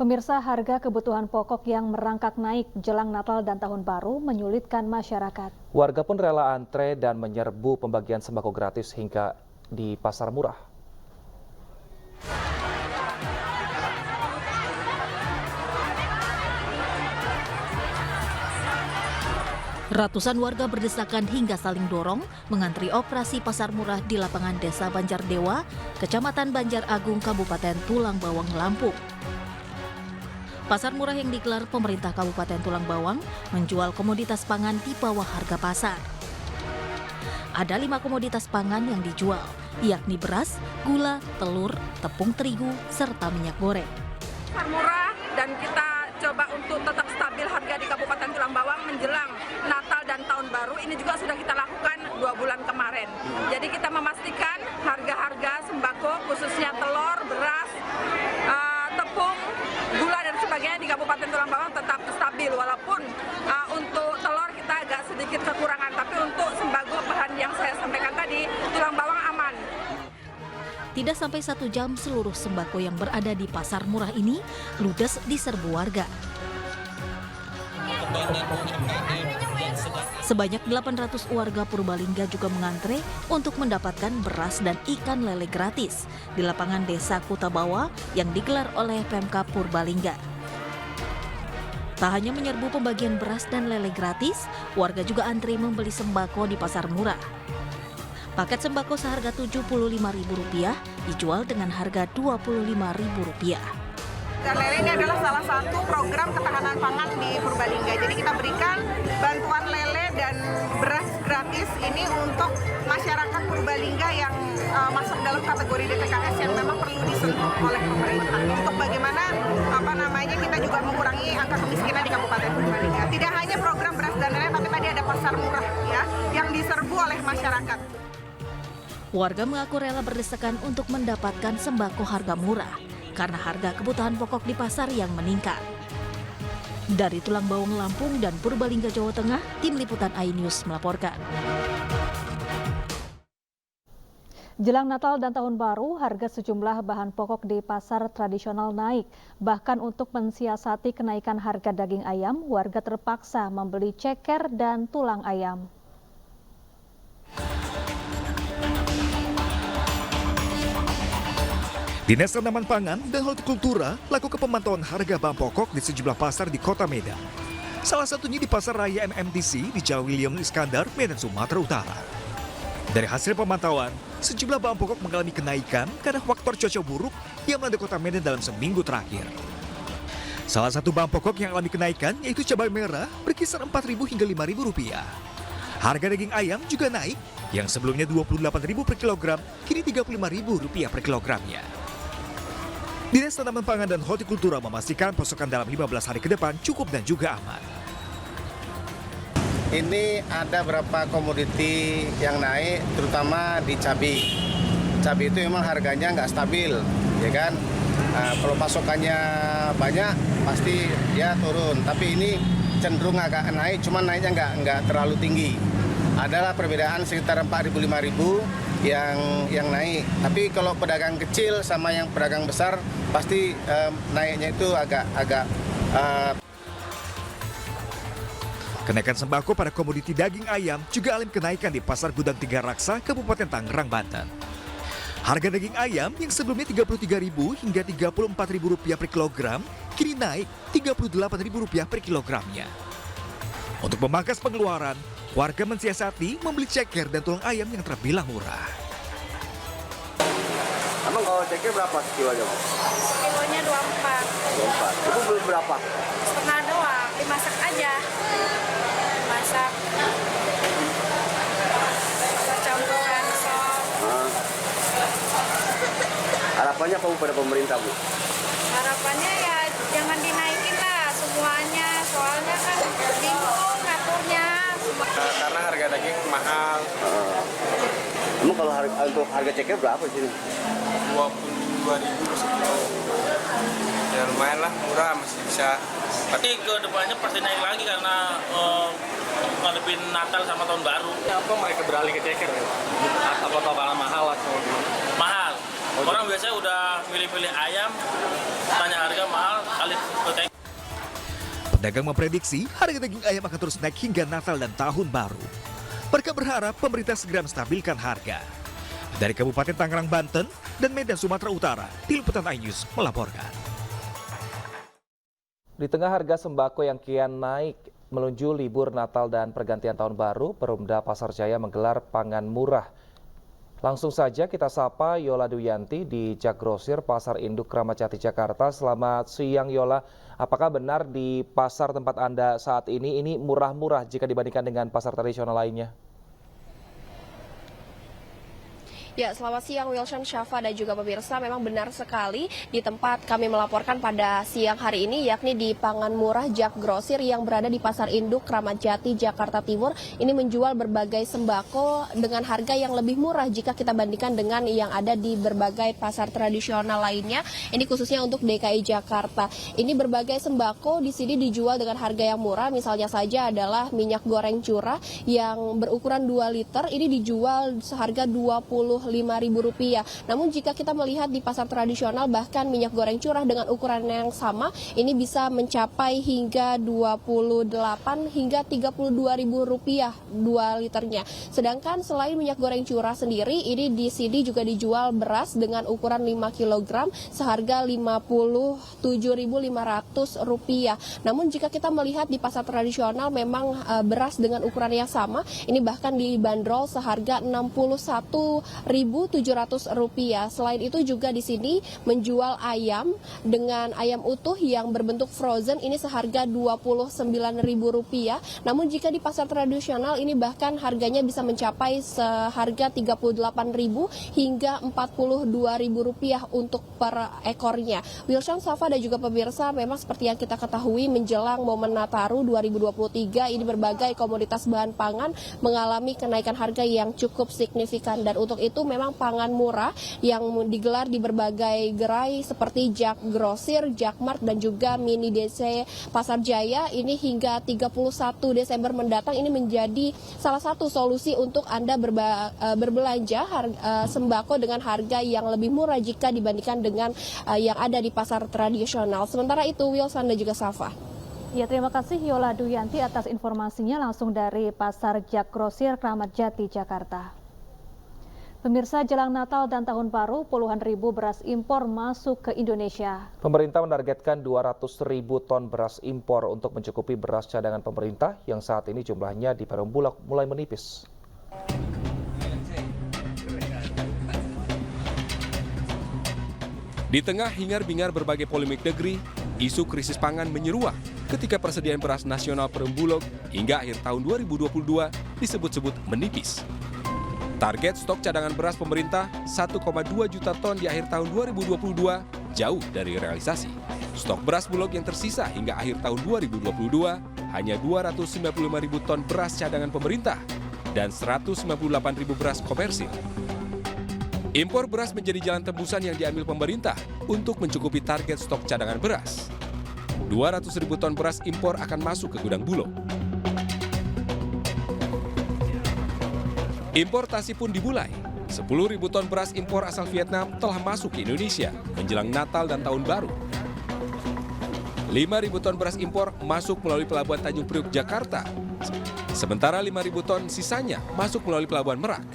Pemirsa, harga kebutuhan pokok yang merangkak naik jelang Natal dan Tahun Baru menyulitkan masyarakat. Warga pun rela antre dan menyerbu pembagian sembako gratis hingga di pasar murah. Ratusan warga berdesakan hingga saling dorong mengantri operasi pasar murah di lapangan Desa Banjardewa, Kecamatan Banjar Agung, Kabupaten Tulang Bawang, Lampung. Pasar murah yang digelar pemerintah Kabupaten Tulang Bawang menjual komoditas pangan di bawah harga pasar. Ada 5 komoditas pangan yang dijual, yakni beras, gula, telur, tepung terigu, serta minyak goreng. Pasar murah dan kita coba untuk tetap stabil harga di Kabupaten Tulang Bawang menjelang Natal dan Tahun Baru. Ini juga sudah kita lakukan 2 bulan kemarin. Jadi kita memastikan harga-harga sembako khususnya telur, beras, tepung, gula dan sebagainya di Kabupaten Tulang Bawang tetap stabil. Walaupun untuk telur kita agak sedikit kekurangan, tapi untuk sembako bahan yang saya sampaikan tadi, Tulang Bawang aman. Tidak sampai 1 jam seluruh sembako yang berada di pasar murah ini ludes diserbu warga. Sebanyak 800 warga Purbalingga juga mengantre untuk mendapatkan beras dan ikan lele gratis di lapangan Desa Kutabawa yang digelar oleh Pemkab Purbalingga. Tak hanya menyerbu pembagian beras dan lele gratis, warga juga antri membeli sembako di pasar murah. Paket sembako seharga Rp75.000 dijual dengan harga Rp25.000. Dan lele ini adalah salah satu program ketahanan pangan di Purbalingga. Jadi kita berikan bantuan lele dan beras gratis ini untuk masyarakat Purbalingga yang masuk dalam kategori DPKS yang memang perlu disentuh oleh pemerintah. Untuk bagaimana kita juga mengurangi angka kemiskinan di Kabupaten Purbalingga. Tidak hanya program beras dan lele, tapi tadi ada pasar murah ya yang diserbu oleh masyarakat. Warga mengaku rela berdesakan untuk mendapatkan sembako harga murah karena harga kebutuhan pokok di pasar yang meningkat. Dari Tulang Bawang, Lampung dan Purbalingga, Jawa Tengah, Tim Liputan iNews melaporkan. Jelang Natal dan Tahun Baru, harga sejumlah bahan pokok di pasar tradisional naik. Bahkan untuk mensiasati kenaikan harga daging ayam, warga terpaksa membeli ceker dan tulang ayam. Dinas Tanaman Pangan dan Hortikultura lakukan pemantauan harga bahan pokok di sejumlah pasar di Kota Medan. Salah satunya di Pasar Raya MMTC di Jalan William Iskandar, Medan, Sumatera Utara. Dari hasil pemantauan, sejumlah bahan pokok mengalami kenaikan karena faktor cuaca buruk yang melanda Kota Medan dalam seminggu terakhir. Salah satu bahan pokok yang alami kenaikan yaitu cabai merah berkisar Rp4.000 hingga Rp5.000. Harga daging ayam juga naik, yang sebelumnya Rp28.000 per kilogram, kini Rp35.000 per kilogramnya. Dinas Tanaman Pangan dan Hortikultura memastikan pasokan dalam 15 hari ke depan cukup dan juga aman. Ini ada beberapa komoditi yang naik, terutama di cabai. Cabai itu memang harganya nggak stabil, ya kan? Kalau pasokannya banyak, pasti dia turun. Tapi ini cenderung agak naik, cuman naiknya nggak terlalu tinggi. Adalah perbedaan sekitar 4.000-5.000 yang naik. Tapi kalau pedagang kecil sama yang pedagang besar pasti naiknya itu agak. Kenaikan sembako pada komoditi daging ayam juga alami kenaikan di Pasar Gudang Tiga Raksa, Kabupaten Tangerang, Banten. Harga daging ayam yang sebelumnya Rp33.000 hingga Rp34.000 per kilogram, kini naik Rp38.000 per kilogramnya. Untuk memangkas pengeluaran, warga mensiasati membeli ceker dan tulang ayam yang terbilang murah. Emang kalau ceker berapa kilonya? Kilonya 24. Ibu beli berapa? Setengah doang, dimasak aja. Masak campuran sop. Harapannya apa pada pemerintah, Bu? Harapannya ya jangan dinaikin lah semuanya, soalnya kan bingung ngaturnya. Karena harga daging mahal. Emang kalau untuk harga ceker berapa sih? Rp22.000 sekilo. Ya lumayan lah, murah, masih bisa. Tapi ke depannya pasti naik lagi karena ngadepin Natal sama Tahun Baru. Apa mereka beralih ke ceker? Apa karena mahal atau Mahal. Orang biasanya udah pilih-pilih ayam, tanya harga mahal, kali Pedagang memprediksi harga daging ayam akan terus naik hingga Natal dan Tahun Baru. Mereka berharap pemerintah segera menstabilkan harga. Dari Kabupaten Tangerang, Banten, dan Medan, Sumatera Utara, Tim Liputan iNews melaporkan. Di tengah harga sembako yang kian naik menuju libur Natal dan pergantian Tahun Baru, Perumda Pasar Jaya menggelar pangan murah. Langsung saja kita sapa Yola Duyanti di Jak Grosir Pasar Induk Kramat Jati, Jakarta. Selamat siang Yola, apakah benar di pasar tempat Anda saat ini murah-murah jika dibandingkan dengan pasar tradisional lainnya? Ya, selamat siang Wilson, Syafa, dan juga pemirsa. Memang benar sekali di tempat kami melaporkan pada siang hari ini, yakni di Pangan Murah Jak Grosir yang berada di Pasar Induk Kramat Jati, Jakarta Timur. Ini menjual berbagai sembako dengan harga yang lebih murah jika kita bandingkan dengan yang ada di berbagai pasar tradisional lainnya. Ini khususnya untuk DKI Jakarta. Ini berbagai sembako di sini dijual dengan harga yang murah. Misalnya saja adalah minyak goreng curah yang berukuran 2 liter. Ini dijual seharga Rp25.000. Namun jika kita melihat di pasar tradisional, bahkan minyak goreng curah dengan ukuran yang sama ini bisa mencapai hingga 28 hingga Rp32.000 2 liternya. Sedangkan selain minyak goreng curah sendiri, ini di sini juga dijual beras dengan ukuran 5 kg seharga Rp57.500. Namun jika kita melihat di pasar tradisional, memang beras dengan ukuran yang sama ini bahkan dibanderol seharga Rp61.700. Selain itu juga di sini menjual ayam dengan ayam utuh yang berbentuk frozen ini seharga Rp29.000. Namun jika di pasar tradisional ini bahkan harganya bisa mencapai seharga Rp38.000 hingga Rp42.000 untuk per ekornya. Wilson, Safa, dan juga pemirsa, memang seperti yang kita ketahui menjelang momen Nataru 2023 ini berbagai komoditas bahan pangan mengalami kenaikan harga yang cukup signifikan, dan untuk itu memang pangan murah yang digelar di berbagai gerai seperti Jak Grosir, Jakmart, dan juga Mini DC Pasar Jaya ini hingga 31 Desember mendatang ini menjadi salah satu solusi untuk Anda berbelanja sembako dengan harga yang lebih murah jika dibandingkan dengan yang ada di pasar tradisional. Sementara itu, Wilson dan juga Safa. Ya, terima kasih Yola Duyanti atas informasinya langsung dari Pasar Jak Grosir Kramat Jati, Jakarta. Pemirsa, jelang Natal dan Tahun Baru, puluhan ribu beras impor masuk ke Indonesia. Pemerintah menargetkan 200.000 ton beras impor untuk mencukupi beras cadangan pemerintah yang saat ini jumlahnya di Perum Bulog mulai menipis. Di tengah hingar-bingar berbagai polemik negeri, isu krisis pangan menyeruak ketika persediaan beras nasional Perum Bulog hingga akhir tahun 2022 disebut-sebut menipis. Target stok cadangan beras pemerintah 1,2 juta ton di akhir tahun 2022 jauh dari realisasi. Stok beras Bulog yang tersisa hingga akhir tahun 2022 hanya 295.000 ton beras cadangan pemerintah dan 198.000 beras komersil. Impor beras menjadi jalan tembusan yang diambil pemerintah untuk mencukupi target stok cadangan beras. 200.000 ton beras impor akan masuk ke gudang Bulog. Importasi pun dimulai. 10.000 ton beras impor asal Vietnam telah masuk ke Indonesia menjelang Natal dan Tahun Baru. 5.000 ton beras impor masuk melalui Pelabuhan Tanjung Priok, Jakarta. Sementara 5.000 ton sisanya masuk melalui Pelabuhan Merak.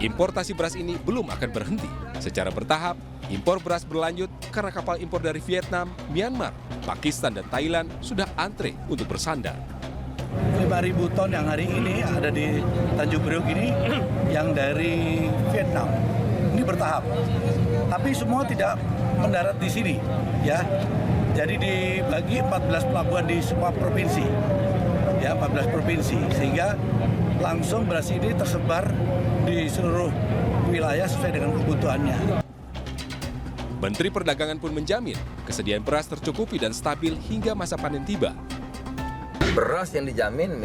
Importasi beras ini belum akan berhenti. Secara bertahap, impor beras berlanjut karena kapal impor dari Vietnam, Myanmar, Pakistan, dan Thailand sudah antre untuk bersandar. 5.000 ton yang hari ini ada di Tanjung Priok ini yang dari Vietnam. Ini bertahap. Tapi semua tidak mendarat di sini, ya. Jadi dibagi 14 pelabuhan di semua provinsi. Ya, 14 provinsi, sehingga langsung beras ini tersebar di seluruh wilayah sesuai dengan kebutuhannya. Menteri Perdagangan pun menjamin kesediaan beras tercukupi dan stabil hingga masa panen tiba. Beras yang dijamin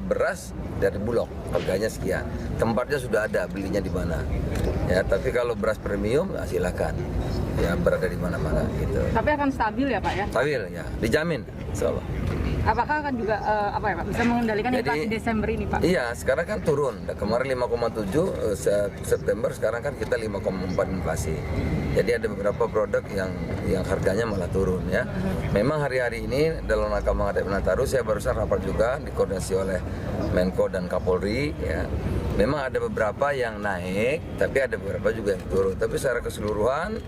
beras dari Bulog, harganya sekian. Tempatnya sudah ada, belinya di mana. Ya, tapi kalau beras premium silakan. Ya, berada di mana-mana gitu. Tapi akan stabil ya Pak ya? Stabil ya, dijamin. Insyaallah. Apakah akan juga bisa mengendalikan inflasi Desember ini, Pak? Iya, sekarang kan turun. Kemarin 5,7 September, sekarang kan kita 5,4 inflasi. Jadi ada beberapa produk yang harganya malah turun ya. Memang hari-hari ini dalam rangka menghadapi Nataru, saya barusan rapat juga dikoordinasi oleh Menko dan Kapolri ya. Memang ada beberapa yang naik, tapi ada beberapa juga yang turun. Tapi secara keseluruhan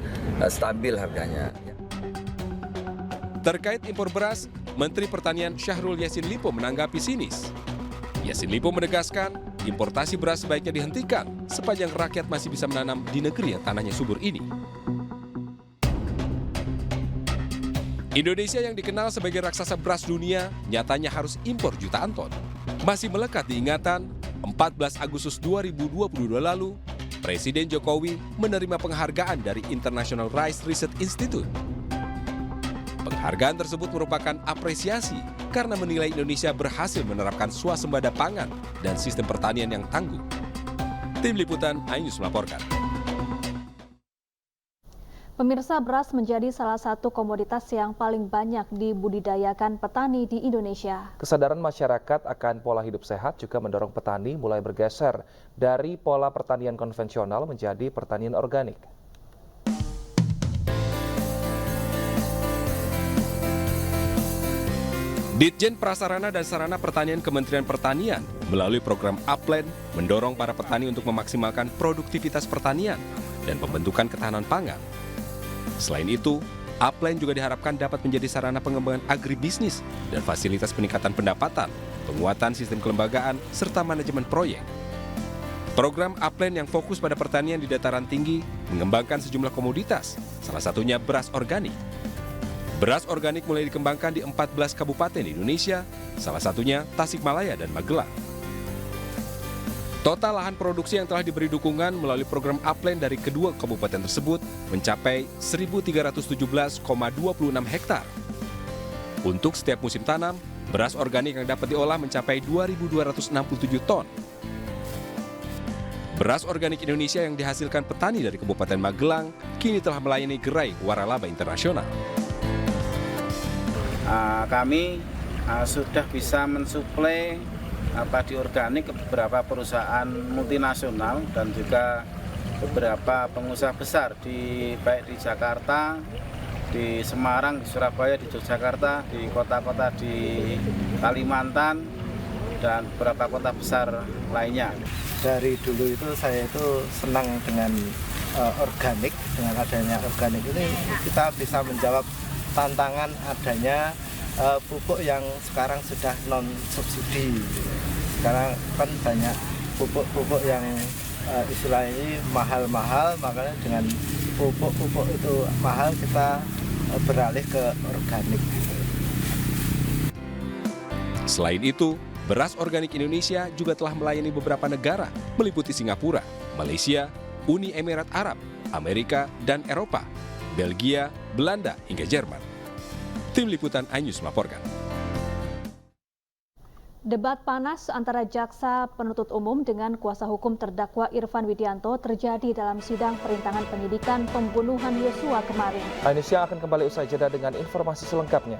stabil harganya. Terkait impor beras, Menteri Pertanian Syahrul Yassin Limpo menanggapi sinis. Yassin Limpo menegaskan, importasi beras sebaiknya dihentikan sepanjang rakyat masih bisa menanam di negeri yang tanahnya subur ini. Indonesia yang dikenal sebagai raksasa beras dunia, nyatanya harus impor jutaan ton. Masih melekat diingatan, 14 Agustus 2022 lalu, Presiden Jokowi menerima penghargaan dari International Rice Research Institute. Penghargaan tersebut merupakan apresiasi karena menilai Indonesia berhasil menerapkan swasembada pangan dan sistem pertanian yang tangguh. Tim Liputan iNews melaporkan. Pemirsa, beras menjadi salah satu komoditas yang paling banyak dibudidayakan petani di Indonesia. Kesadaran masyarakat akan pola hidup sehat juga mendorong petani mulai bergeser dari pola pertanian konvensional menjadi pertanian organik. Ditjen Prasarana dan Sarana Pertanian Kementerian Pertanian melalui program Upland mendorong para petani untuk memaksimalkan produktivitas pertanian dan pembentukan ketahanan pangan. Selain itu, Upland juga diharapkan dapat menjadi sarana pengembangan agribisnis dan fasilitas peningkatan pendapatan, penguatan sistem kelembagaan, serta manajemen proyek. Program Upland yang fokus pada pertanian di dataran tinggi mengembangkan sejumlah komoditas, salah satunya beras organik. Beras organik mulai dikembangkan di 14 kabupaten di Indonesia, salah satunya Tasikmalaya dan Magelang. Total lahan produksi yang telah diberi dukungan melalui program Upland dari kedua kabupaten tersebut mencapai 1.317,26 hektar. Untuk setiap musim tanam, beras organik yang dapat diolah mencapai 2.267 ton. Beras organik Indonesia yang dihasilkan petani dari Kabupaten Magelang kini telah melayani gerai waralaba internasional. Kami sudah bisa mensuplai padi organik ke beberapa perusahaan multinasional dan juga beberapa pengusaha besar baik di Jakarta, di Semarang, di Surabaya, di Yogyakarta, di kota-kota di Kalimantan dan beberapa kota besar lainnya. Dari dulu itu saya itu senang dengan organik. Dengan adanya organik ini kita bisa menjawab tantangan adanya pupuk yang sekarang sudah non subsidi. Sekarang kan banyak pupuk yang istilahnya ini mahal-mahal, makanya dengan pupuk itu mahal kita beralih ke organik. Selain itu, beras organik Indonesia juga telah melayani beberapa negara, meliputi Singapura, Malaysia, Uni Emirat Arab, Amerika, dan Eropa, Belgia, Belanda, hingga Jerman. Tim Liputan iNews melaporkan. Debat panas antara jaksa penuntut umum dengan kuasa hukum terdakwa Irfan Widianto terjadi dalam sidang perintangan penyidikan pembunuhan Yosua kemarin. iNews yang akan kembali usai jeda dengan informasi selengkapnya.